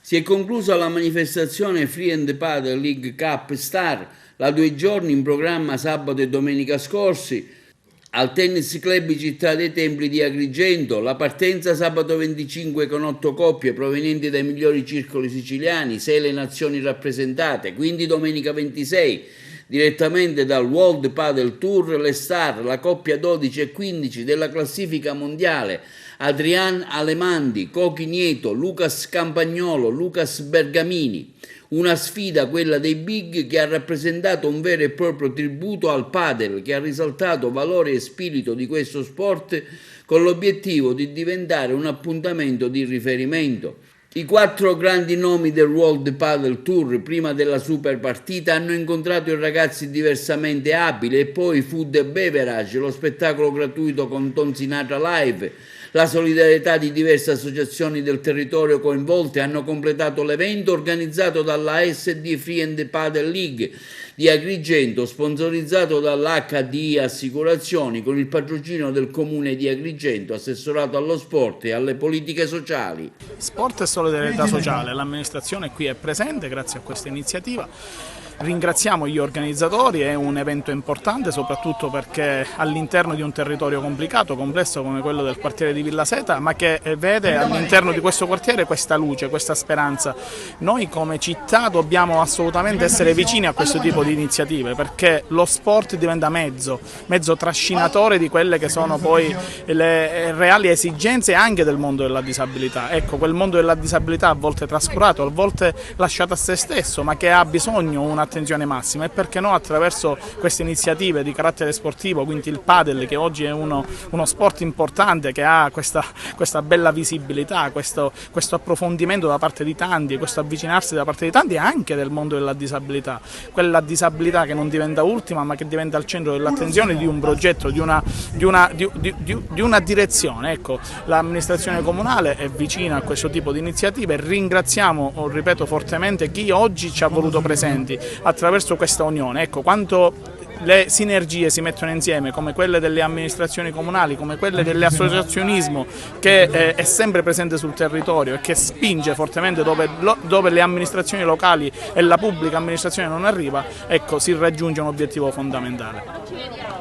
Si è conclusa la manifestazione Free and Padel League Cup Star, da 2 giorni in programma sabato e domenica scorsi, al Tennis Club Città dei Templi di Agrigento. La partenza sabato 25 con 8 coppie provenienti dai migliori circoli siciliani, 6 le nazioni rappresentate, quindi domenica 26 direttamente dal World Padel Tour le star, la coppia 12 e 15 della classifica mondiale, Adrian Alemandi, Cochi Nieto, Lucas Campagnolo, Lucas Bergamini. Una sfida, quella dei big, che ha rappresentato un vero e proprio tributo al padel, che ha risaltato valore e spirito di questo sport con l'obiettivo di diventare un appuntamento di riferimento. I 4 grandi nomi del World Padel Tour prima della super partita hanno incontrato i ragazzi diversamente abili e poi food e beverage, lo spettacolo gratuito con Tom Sinatra Live, la solidarietà di diverse associazioni del territorio coinvolte hanno completato l'evento organizzato dalla SD Free and Padel League di Agrigento, sponsorizzato dall'HDI Assicurazioni con il patrocinio del Comune di Agrigento, assessorato allo sport e alle politiche sociali. Sport e solidarietà sociale, l'amministrazione qui è presente grazie a questa iniziativa. Ringraziamo gli organizzatori, è un evento importante soprattutto perché all'interno di un territorio complicato, complesso come quello del quartiere di Villa Seta, ma che vede all'interno di questo quartiere questa luce, questa speranza. Noi come città dobbiamo assolutamente essere vicini a questo tipo di iniziative perché lo sport diventa mezzo trascinatore di quelle che sono poi le reali esigenze anche del mondo della disabilità. Ecco, quel mondo della disabilità a volte trascurato, a volte lasciato a se stesso, ma che ha bisogno un'attenzione massima e perché no attraverso queste iniziative di carattere sportivo, quindi il padel che oggi è uno sport importante che ha questa bella visibilità, questo approfondimento da parte di tanti, questo avvicinarsi da parte di tanti anche del mondo della disabilità, quella disabilità che non diventa ultima ma che diventa al centro dell'attenzione di un progetto, di una direzione. Ecco, l'amministrazione comunale è vicina a questo tipo di iniziative, ringraziamo, ripeto fortemente, chi oggi ci ha voluto presenti attraverso questa unione. Ecco, quanto le sinergie si mettono insieme, come quelle delle amministrazioni comunali, come quelle dell'associazionismo che è sempre presente sul territorio e che spinge fortemente dove le amministrazioni locali e la pubblica amministrazione non arriva, ecco, si raggiunge un obiettivo fondamentale.